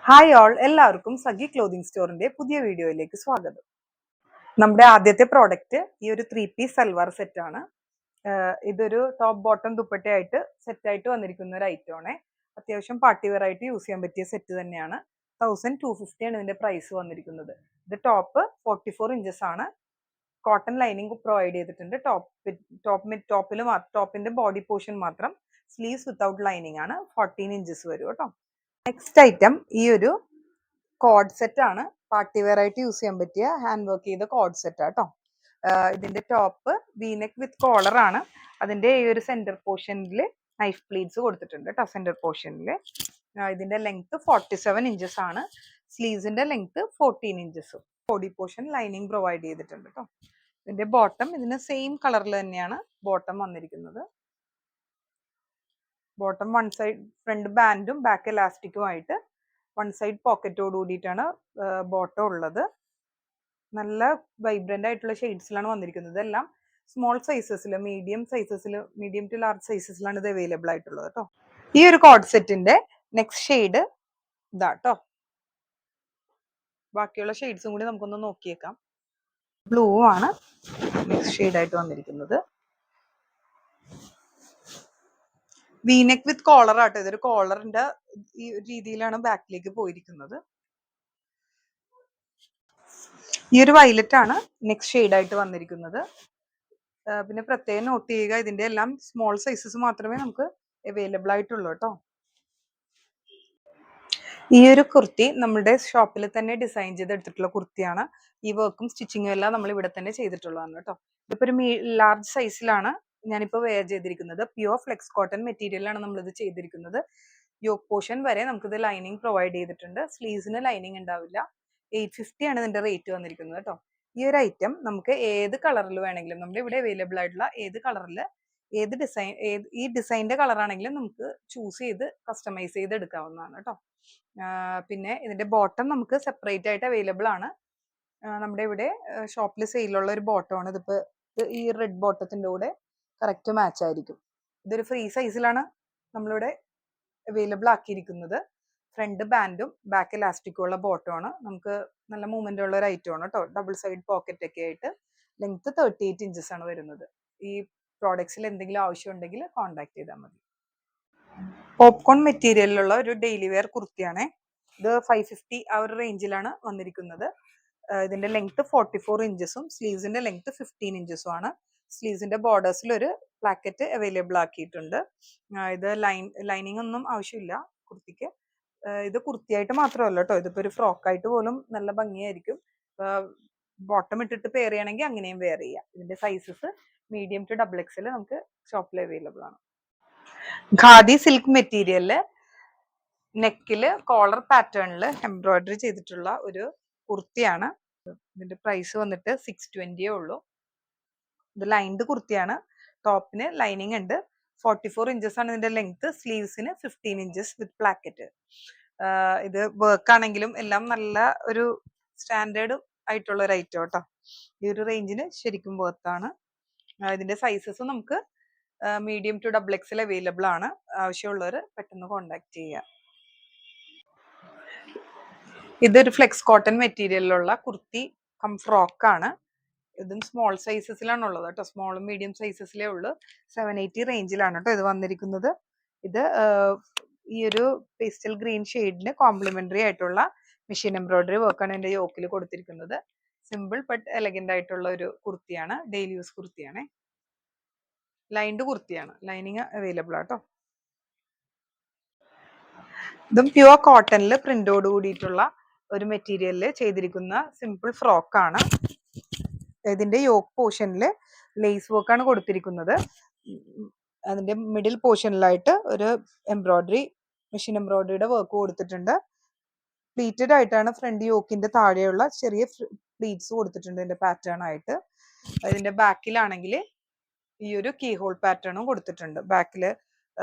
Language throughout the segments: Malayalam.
ഹായ് ഓൾ, എല്ലാവർക്കും സഖി ക്ലോതിങ് സ്റ്റോറിന്റെ പുതിയ വീഡിയോയിലേക്ക് സ്വാഗതം. നമ്മുടെ ആദ്യത്തെ പ്രോഡക്റ്റ് ഈ ഒരു 3 പീസ് സൽവാർ സെറ്റ് ആണ്. ഇതൊരു ടോപ്പ് ബോട്ടം ദുപ്പട്ടയായിട്ട് സെറ്റായിട്ട് വന്നിരിക്കുന്ന ഒരു ഐറ്റം ആണ്. അത്യാവശ്യം പാർട്ടി വെയർ ആയിട്ട് യൂസ് ചെയ്യാൻ പറ്റിയ സെറ്റ് തന്നെയാണ്. 1250 ആണ് ഇതിന്റെ പ്രൈസ് വന്നിരിക്കുന്നത്. ഇത് ടോപ്പ് 44 ഇഞ്ചസ് ആണ്. കോട്ടൺ ലൈനിങ് പ്രൊവൈഡ് ചെയ്തിട്ടുണ്ട്. ടോപ്പിന്റെ ബോഡി പോർഷൻ മാത്രം സ്ലീവ്സ് വിത്തൗട്ട് ലൈനിങ് ആണ്. 14 ഇഞ്ചസ് വരും കേട്ടോ. നെക്സ്റ്റ് ഐറ്റം ഈ ഒരു കോഡ് സെറ്റ് ആണ്. പാർട്ടി വെയർ ആയിട്ട് യൂസ് ചെയ്യാൻ പറ്റിയ ഹാൻഡ് വർക്ക് ചെയ്ത കോഡ് സെറ്റ് ആട്ടോ. ഇതിന്റെ ടോപ്പ് വീനെക്ക് വിത്ത് കോളർ ആണ്. അതിന്റെ ഈ ഒരു സെന്റർ പോർഷനിൽ നൈഫ് പ്ലീറ്റ്സ് കൊടുത്തിട്ടുണ്ട് കേട്ടോ. സെന്റർ പോർഷനിൽ ഇതിന്റെ ലെങ്ത് 47 ഇഞ്ചസ് ആണ്. സ്ലീവ്സിന്റെ length 14 inches. Body portion lining provide ചെയ്തിട്ടുണ്ട് കേട്ടോ. ഇതിന്റെ ബോട്ടം ഇതിന് സെയിം കളറിൽ തന്നെയാണ് ബോട്ടം വന്നിരിക്കുന്നത്. ബോട്ടം വൺ സൈഡ് ഫ്രണ്ട് ബാൻഡും ബാക്ക് എലാസ്റ്റിക്കും ആയിട്ട് വൺ സൈഡ് പോക്കറ്റോട് കൂടിയിട്ടാണ് ബോട്ടം ഉള്ളത്. നല്ല വൈബ്രന്റ് ആയിട്ടുള്ള ഷെയ്ഡ്സിലാണ് വന്നിരിക്കുന്നത്. ഇതെല്ലാം സ്മോൾ സൈസസിൽ, മീഡിയം ടു ലാർജ് സൈസസിലാണ് ഇത് അവൈലബിൾ ആയിട്ടുള്ളത് കേട്ടോ. ഈ ഒരു കോഡ് സെറ്റിന്റെ നെക്സ്റ്റ് ഷെയ്ഡ് ഇതാട്ടോ. ബാക്കിയുള്ള ഷെയ്ഡ്സും കൂടി നമുക്കൊന്ന് നോക്കിയേക്കാം. ബ്ലൂ ആണ് നെക്സ്റ്റ് ഷെയ്ഡ് ആയിട്ട് വന്നിരിക്കുന്നത്. വീനെക്ക് വിത്ത് കോളർ ആട്ടോ. ഇതൊരു കോളറിന്റെ ഈ രീതിയിലാണ് ബാക്കിലേക്ക് പോയിരിക്കുന്നത്. ഈ ഒരു വയലറ്റ് ആണ് നെക്സ്റ്റ് ഷെയ്ഡ് ആയിട്ട് വന്നിരിക്കുന്നത്. പിന്നെ പ്രത്യേകം നോട്ട് ചെയ്യുക, ഇതിന്റെ എല്ലാം സ്മോൾ സൈസസ് മാത്രമേ നമുക്ക് അവൈലബിൾ ആയിട്ടുള്ളൂ കേട്ടോ. ഈ ഒരു കുർത്തി നമ്മുടെ ഷോപ്പിൽ തന്നെ ഡിസൈൻ ചെയ്തെടുത്തിട്ടുള്ള കുർത്തിയാണ്. ഈ വർക്കും സ്റ്റിച്ചിങ്ങും എല്ലാം നമ്മൾ ഇവിടെ തന്നെ ചെയ്തിട്ടുള്ളതാണ് കേട്ടോ. ഇതിപ്പോ ഒരു ലാർജ് സൈസിലാണ് ഞാനിപ്പോൾ വെയർ ചെയ്തിരിക്കുന്നത്. പ്യുവർ ഫ്ലെക്സ് കോട്ടൺ മെറ്റീരിയലാണ് നമ്മളിത് ചെയ്തിരിക്കുന്നത്. യോക്ക് പോർഷൻ വരെ നമുക്കിത് ലൈനിങ് പ്രൊവൈഡ് ചെയ്തിട്ടുണ്ട്. സ്ലീവ്സിന് ലൈനിങ് ഉണ്ടാവില്ല. 850 ആണ് ഇതിന്റെ റേറ്റ് വന്നിരിക്കുന്നത് കേട്ടോ. ഈ ഒരു ഐറ്റം നമുക്ക് ഏത് കളറിൽ വേണമെങ്കിലും, നമ്മുടെ ഇവിടെ അവൈലബിൾ ആയിട്ടുള്ള ഏത് കളറിൽ ഏത് ഡിസൈൻ ഈ ഡിസൈനിന്റെ കളറാണെങ്കിലും നമുക്ക് ചൂസ് ചെയ്ത് കസ്റ്റമൈസ് ചെയ്ത് എടുക്കാവുന്നതാണ് കേട്ടോ. പിന്നെ ഇതിന്റെ ബോട്ടം നമുക്ക് സെപ്പറേറ്റ് ആയിട്ട് അവൈലബിൾ ആണ്. നമ്മുടെ ഇവിടെ ഷോപ്പിൽ സെയിലുള്ള ഒരു ബോട്ടമാണ്. ഇതിപ്പോ ഈ റെഡ് ബോട്ടത്തിന്റെ കൂടെ കറക്റ്റ് മാച്ച് ആയിരിക്കും. ഇതൊരു ഫ്രീ സൈസിലാണ് നമ്മളിവിടെ അവൈലബിൾ ആക്കിയിരിക്കുന്നത്. ഫ്രണ്ട് ബാൻഡും ബാക്ക് എലാസ്റ്റിക്കും ഉള്ള ബോട്ടമാണ്. നമുക്ക് നല്ല മൂവ്മെന്റ് ഉള്ള ഒരു ഐറ്റം ആണ് കേട്ടോ. ഡബിൾ സൈഡ് പോക്കറ്റ് ഒക്കെ ആയിട്ട് ലെങ്ത് 38 ഇഞ്ചസ് ആണ് വരുന്നത്. ഈ പ്രോഡക്ട്സിൽ എന്തെങ്കിലും ആവശ്യം ഉണ്ടെങ്കിൽ കോൺടാക്ട് ചെയ്താൽ മതി. പോപ്കോൺ മെറ്റീരിയലിലുള്ള ഒരു ഡെയിലി വെയർ കുർത്തിയാണ്. ഇത് 550 ആ ഒരു റേഞ്ചിലാണ് വന്നിരിക്കുന്നത്. ഇതിന്റെ ലെങ്ത് 44 ഇഞ്ചസും സ്ലീവ്സിന്റെ ലെങ്ത് 15 ഇഞ്ചസും ആണ്. സ്ലീവ്സിന്റെ ബോർഡേഴ്സിൽ ഒരു പ്ലാക്കറ്റ് അവൈലബിൾ ആക്കിയിട്ടുണ്ട്. ഇത് ലൈനിങ് ഒന്നും ആവശ്യമില്ല കുർത്തിക്ക്. ഇത് കുർത്തിയായിട്ട് മാത്രമല്ല കേട്ടോ, ഇതിപ്പോ ഒരു ഫ്രോക്കായിട്ട് പോലും നല്ല ഭംഗിയായിരിക്കും. ബോട്ടം ഇട്ടിട്ട് പെയർ ചെയ്യണമെങ്കിൽ അങ്ങനെയും വെയർ ചെയ്യാം. ഇതിന്റെ സൈസസ് മീഡിയം ടു XXL നമുക്ക് ഷോപ്പിൽ അവൈലബിൾ ആണ്. ഖാദി സിൽക്ക് മെറ്റീരിയലില് നെക്കില് കോളർ പാറ്റേണില് എംബ്രോയിഡറി ചെയ്തിട്ടുള്ള ഒരു കുർത്തിയാണ്. ഇതിന്റെ പ്രൈസ് വന്നിട്ട് 620 ഉള്ളൂ. ഇത് ലൈൻഡ് കുർത്തിയാണ്. ടോപ്പിന് ലൈനിങ് ഉണ്ട്. 44 ഇഞ്ചസ് ആണ് ഇതിന്റെ ലെങ്ത്. സ്ലീവ്സിന് 15 ഇഞ്ചസ് വിത്ത് പ്ലാക്കറ്റ്. ഇത് വർക്ക് ആണെങ്കിലും എല്ലാം നല്ല ഒരു സ്റ്റാൻഡേർഡ് ആയിട്ടുള്ള ഒരു ഐറ്റം കേട്ടോ. ഈ ഒരു റേഞ്ചിന് ശരിക്കും വർത്താണ്. ഇതിന്റെ സൈസസ് നമുക്ക് മീഡിയം ടു XXL അവൈലബിൾ ആണ്. ആവശ്യമുള്ളവർ പെട്ടെന്ന് കോൺടാക്ട് ചെയ്യുക. ഇതൊരു ഫ്ലെക്സ് കോട്ടൺ മെറ്റീരിയലിലുള്ള കുർത്തി കം ഫ്രോക്ക് ആണ്. ഇതും സ്മോൾ സൈസസിലാണ് ഉള്ളത് കേട്ടോ. സ്മോളും മീഡിയം സൈസസിലേ ഉള്ളൂ. 780 റേഞ്ചിലാണ് കേട്ടോ ഇത് വന്നിരിക്കുന്നത്. ഇത് ഈ ഒരു പേസ്റ്റൽ ഗ്രീൻ ഷെയ്ഡിന് കോംപ്ലിമെന്ററി ആയിട്ടുള്ള മെഷീൻ എംബ്രോയിഡറി വർക്കാണ് എൻ്റെ യോക്കിൽ കൊടുത്തിരിക്കുന്നത്. സിമ്പിൾ ബട്ട് എലഗന്റ് ആയിട്ടുള്ള ഒരു കുർത്തിയാണ്. ഡെയിലി യൂസ് കുർത്തിയാണ്. ലൈൻഡ് കുർത്തിയാണ്. ലൈനിങ് അവൈലബിൾ ആട്ടോ. ഇതും പ്യുവർ കോട്ടണിൽ പ്രിന്റോട് കൂടിയിട്ടുള്ള ഒരു മെറ്റീരിയലിൽ ചെയ്തിരിക്കുന്ന സിമ്പിൾ ഫ്രോക്ക് ആണ്. ഇതിന്റെ യോക്ക് പോർഷനിൽ ലേസ് വർക്കാണ് കൊടുത്തിരിക്കുന്നത്. അതിന്റെ മിഡിൽ പോർഷനിലായിട്ട് ഒരു മെഷീൻ എംബ്രോയിഡറിയുടെ വർക്ക് കൊടുത്തിട്ടുണ്ട്. പ്ലീറ്റഡ് ആയിട്ടാണ് ഫ്രണ്ട് യോക്കിന്റെ താഴെയുള്ള ചെറിയ പ്ലീറ്റ്സ് കൊടുത്തിട്ടുണ്ട് ഇതിന്റെ പാറ്റേൺ ആയിട്ട്. ഇതിന്റെ ബാക്കിലാണെങ്കിൽ ഈ ഒരു കീ ഹോൾ പാറ്റേണും കൊടുത്തിട്ടുണ്ട്. ബാക്കിൽ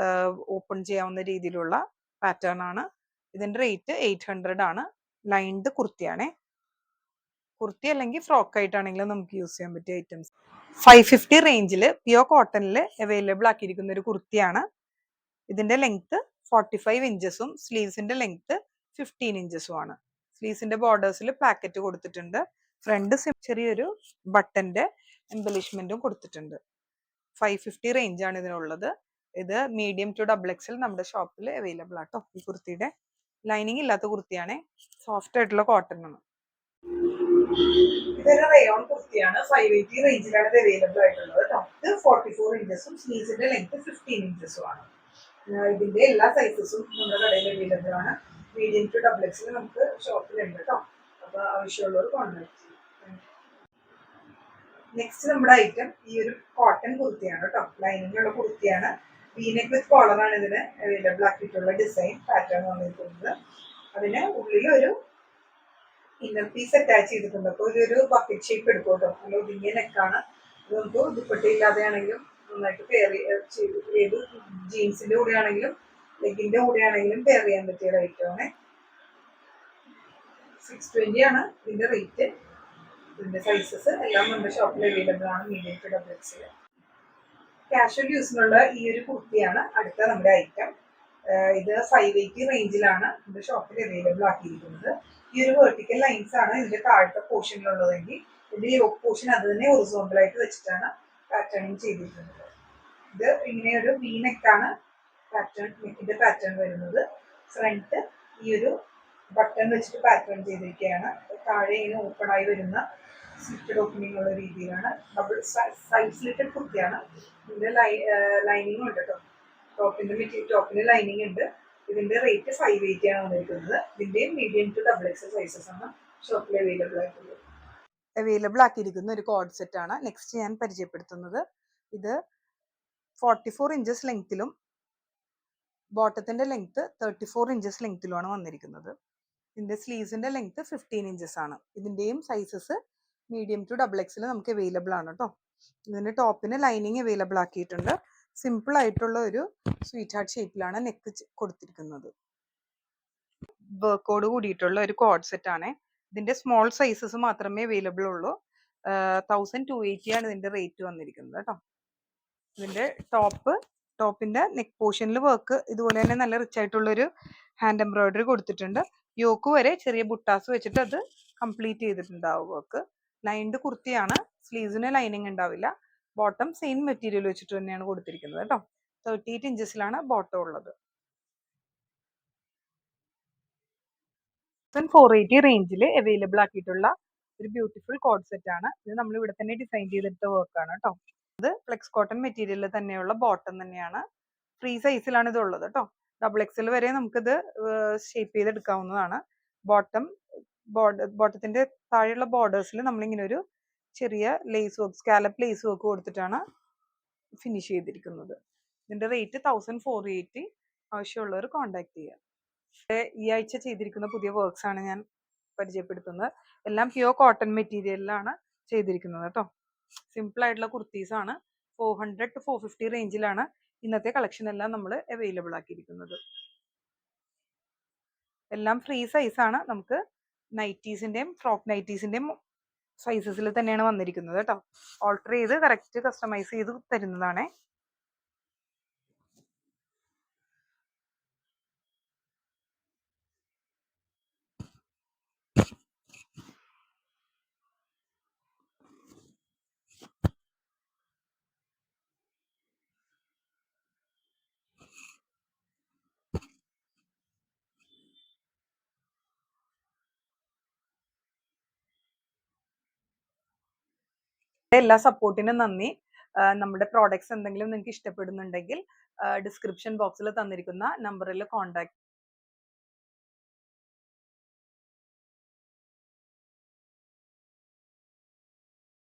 ഓപ്പൺ ചെയ്യാവുന്ന രീതിയിലുള്ള പാറ്റേൺ ആണ്. ഇതിന്റെ റേറ്റ് 800 ആണ്. ലൈൻഡ് കുർത്തിയാണേ. കുർത്തി അല്ലെങ്കിൽ ഫ്രോക്ക് ആയിട്ടാണെങ്കിലും നമുക്ക് യൂസ് ചെയ്യാൻ പറ്റിയ ഐറ്റംസ്. 550 റേഞ്ചിൽ പ്യുവർ കോട്ടണിൽ അവൈലബിൾ ആക്കിയിരിക്കുന്ന ഒരു കുർത്തിയാണ്. ഇതിന്റെ ലെങ്ത് 45 ഇഞ്ചസും സ്ലീവ്സിന്റെ ലെങ്ത് 15 ഇഞ്ചസും ആണ്. സ്ലീവ്സിന്റെ ബോർഡേഴ്സിൽ പാക്കറ്റ് കൊടുത്തിട്ടുണ്ട്. ഫ്രണ്ട് ചെറിയൊരു ബട്ടന്റെ എംബലിഷ്മെന്റും കൊടുത്തിട്ടുണ്ട്. 550 റേഞ്ച് ആണ് ഇതിനുള്ളത്. ഇത് മീഡിയം ടു XXL നമ്മുടെ ഷോപ്പിൽ അവൈലബിൾ ആട്ടോ. ഈ കുർത്തിയുടെ ലൈനിങ് ഇല്ലാത്ത കുർത്തിയാണ്, സോഫ്റ്റ് ആയിട്ടുള്ള കോട്ടൺ ആണ്. ഇതൊരു റയോൺ കുർത്തിയാണ്. 580 റേഞ്ചിലാണ് ഇത് അവൈലബിൾ ആയിട്ടുള്ളത് കേട്ടോ. ഇത് 44 ഇഞ്ചസും സ്ലീവ്സിന്റെ ലെങ്ത് 15 ഇഞ്ചസും ആണ്. ഇതിന്റെ എല്ലാ സൈസസും നമ്മുടെ കടയിൽ അവൈലബിൾ ആണ്. മീഡിയം ടു XXL നമുക്ക് ഷോപ്പിലുണ്ട് കേട്ടോ. അപ്പൊ ആവശ്യമുള്ളവർ കോൺടാക്ട് ചെയ്യും. നെക്സ്റ്റ് നമ്മുടെ ഐറ്റം ഈ ഒരു കോട്ടൺ കുർത്തിയാണ് കേട്ടോ. ലൈനിങ് ഉള്ള കുർത്തിയാണ്. വീനെക്ക് വിത്ത് കോളറാണ് ഇതിന് അവൈലബിൾ ആക്കിയിട്ടുള്ള ഡിസൈൻ പാറ്റേൺ വന്നിരിക്കുന്നത്. അതിന് ഉള്ളിൽ ഒരു ഇന്നർ പീസ് അറ്റാച്ച് ചെയ്തിട്ടുണ്ട്. അപ്പോൾ ഇതൊരു ബക്കറ്റ് ഷേപ്പ് എടുക്കും കേട്ടോ. നല്ല ഒതുങ്ങിയ നെക്കാണ്. നമുക്ക് ദുപ്പട്ട ഇല്ലാതെ ആണെങ്കിലും നന്നായിട്ട് പെയർ ചെയ്ത് ഏത് ജീൻസിന്റെ കൂടെ ആണെങ്കിലും ലെഗിന്റെ കൂടെ ആണെങ്കിലും പെയർ ചെയ്യാൻ പറ്റിയ ഐറ്റമാണ്. 620 ആണ് ഇതിന്റെ റേറ്റ്. ഇതിന്റെ സൈസസ് എല്ലാം നമ്മുടെ ഷോപ്പിൽ അവൈലബിൾ ആണ്. Medium to XXL. കാഷ്വൽ യൂസിനുള്ള ഈ ഒരു കുർത്തിയാണ് അടുത്ത നമ്മുടെ ഐറ്റം. ഇത് 580 റേഞ്ചിലാണ് നമ്മുടെ ഷോപ്പിൽ അവൈലബിൾ ആക്കിയിരിക്കുന്നത്. ഈ ഒരു വെർട്ടിക്കൽ ലൈൻസ് ആണ് ഇതിന്റെ താഴത്തെ പോർഷനിലുള്ളതെങ്കിൽ ഇതിന്റെ യോക്ക് പോർഷൻ അത് തന്നെ ഹൊറിസോണ്ടൽ ആയിട്ട് വെച്ചിട്ടാണ് പാറ്റേണിങ് ചെയ്തിരിക്കുന്നത്. ഇത് ഇങ്ങനെ ഒരു വി നെക്കാണ് നെക്കിന്റെ പാറ്റേൺ വരുന്നത്. ഫ്രണ്ട് ഈ ഒരു ബട്ടൺ വെച്ചിട്ട് പാറ്റേൺ ചെയ്തിരിക്കുകയാണ്. താഴെ ഇങ്ങനെ ഓപ്പൺ ആയി വരുന്ന സ്ലിറ്റഡ് ഓപ്പണിംഗ് ഉള്ള രീതിയിലാണ്. ഡബിൾ സൈഡ് സ്ലിറ്റഡ് കുർത്തിയാണ്. ഇതിന്റെ ലൈനിങ്ങും ഉണ്ട് കേട്ടോ. ടോപ്പിന് ലൈനിങ് ഉണ്ട്. ഇതിന്റെ റേറ്റ് 580 ആണ് വന്നിരിക്കുന്നത്. ഇതിന്റെ മീഡിയം ടു XXL സൈസസ് ആണ് ഷോപ്പിൽ അവൈലബിൾ ആക്കിയിരിക്കുന്ന ഒരു കോഡ് സെറ്റ് ആണ് നെക്സ്റ്റ് ഞാൻ പരിചയപ്പെടുത്തുന്നത്. ഇത് 44 ഇഞ്ചസ് ലെങ്ത്തിലും ബോട്ടത്തിന്റെ ലെങ്ത് 34 ഇഞ്ചസ് ലെങ്ത്തിലുമാണ് വന്നിരിക്കുന്നത്. ഇതിന്റെ സ്ലീവ്സിന്റെ ലെങ്ത് 15 ഇഞ്ചസ് ആണ്. ഇതിന്റെയും സൈസസ് മീഡിയം ടു XXL നമുക്ക് അവൈലബിൾ ആണ് കേട്ടോ. ഇതിന്റെ ടോപ്പിന് ലൈനിങ് അവൈലബിൾ ആക്കിയിട്ടുണ്ട്. സിമ്പിൾ ആയിട്ടുള്ള ഒരു സ്വീറ്റ് ഹാർട്ട് ഷേപ്പിലാണ് നെക്ക് കൊടുത്തിരിക്കുന്നത്. വർക്കോട് കൂടിയിട്ടുള്ള ഒരു കോഡ് സെറ്റ് ആണ്. ഇതിന്റെ സ്മോൾ സൈസസ് മാത്രമേ അവൈലബിൾ ഉള്ളൂ. 1280 ആണ് ഇതിന്റെ റേറ്റ് വന്നിരിക്കുന്നത് കേട്ടോ. ഇതിന്റെ ടോപ്പിന്റെ നെക്ക് പോർഷനിൽ വർക്ക് ഇതുപോലെ തന്നെ നല്ല റിച്ച് ആയിട്ടുള്ള ഒരു ഹാൻഡ് എംബ്രോയിഡറി കൊടുത്തിട്ടുണ്ട്. യോക്ക് വരെ ചെറിയ ബുട്ടാസ് വെച്ചിട്ട് അത് കംപ്ലീറ്റ് ചെയ്തിട്ടുണ്ടാവും വർക്ക്. ലൈൻഡ് കുർത്തിയാണ്. സ്ലീവ്സിന് ലൈനിങ് ഉണ്ടാവില്ല. ബോട്ടം സെയിം മെറ്റീരിയൽ വെച്ചിട്ട് തന്നെയാണ് കൊടുത്തിരിക്കുന്നത് കേട്ടോ. 38 ഇഞ്ചസിലാണ് ബോട്ടം ഉള്ളത്. 480 റേഞ്ചിൽ അവൈലബിൾ ആക്കിയിട്ടുള്ള ഒരു ബ്യൂട്ടിഫുൾ കോഡ് സെറ്റ് ആണ്. ഇത് നമ്മൾ ഇവിടെ തന്നെ ഡിസൈൻ ചെയ്തെടുത്ത വർക്കാണ് കേട്ടോ. ഇത് ഫ്ലെക്സ് കോട്ടൺ മെറ്റീരിയലിൽ തന്നെയുള്ള ബോട്ടം തന്നെയാണ്. ഫ്രീ സൈസിലാണ് ഇത് ഉള്ളത് കേട്ടോ. XXL വരെ നമുക്കിത് ഷേപ്പ് ചെയ്തെടുക്കാവുന്നതാണ്. ബോട്ടത്തിന്റെ താഴെയുള്ള ബോർഡേഴ്സിൽ നമ്മളിങ്ങനെ ഒരു ചെറിയ lace work, scallop lace work കൊടുത്തിട്ടാണ് ഫിനിഷ് ചെയ്തിരിക്കുന്നത്. ഇതിന്റെ റേറ്റ് 1480. ആവശ്യമുള്ളവർ കോൺടാക്ട് ചെയ്യുക. ഈ ആഴ്ച ചെയ്തിരിക്കുന്ന പുതിയ വർക്ക്സ് ആണ് ഞാൻ പരിചയപ്പെടുത്തുന്നത്. എല്ലാം പ്യുവർ കോട്ടൺ മെറ്റീരിയലിലാണ് ചെയ്തിരിക്കുന്നത് കേട്ടോ. സിമ്പിൾ ആയിട്ടുള്ള കുർത്തീസ് ആണ്. 400 to 450 റേഞ്ചിലാണ് ഇന്നത്തെ കളക്ഷൻ എല്ലാം നമ്മൾ അവൈലബിൾ ആക്കിയിരിക്കുന്നത്. എല്ലാം ഫ്രീ സൈസ് ആണ്. നമുക്ക് നൈറ്റീസിന്റെയും ഫ്രോക്ക് നൈറ്റീസിന്റെയും സൈസസിൽ തന്നെയാണ് വന്നിരിക്കുന്നത് കേട്ടോ. ഓൾട്ടർ ചെയ്ത് കറക്റ്റ് കസ്റ്റമൈസ് ചെയ്ത് തരുന്നതാണ്. എല്ലാ സപ്പോർട്ടിനും നന്ദി. നമ്മുടെ പ്രോഡക്ട്സ് എന്തെങ്കിലും നിങ്ങൾക്ക് ഇഷ്ടപ്പെടുന്നുണ്ടെങ്കിൽ ഡിസ്ക്രിപ്ഷൻ ബോക്സിൽ തന്നിരിക്കുന്ന നമ്പറിൽ കോൺടാക്ട്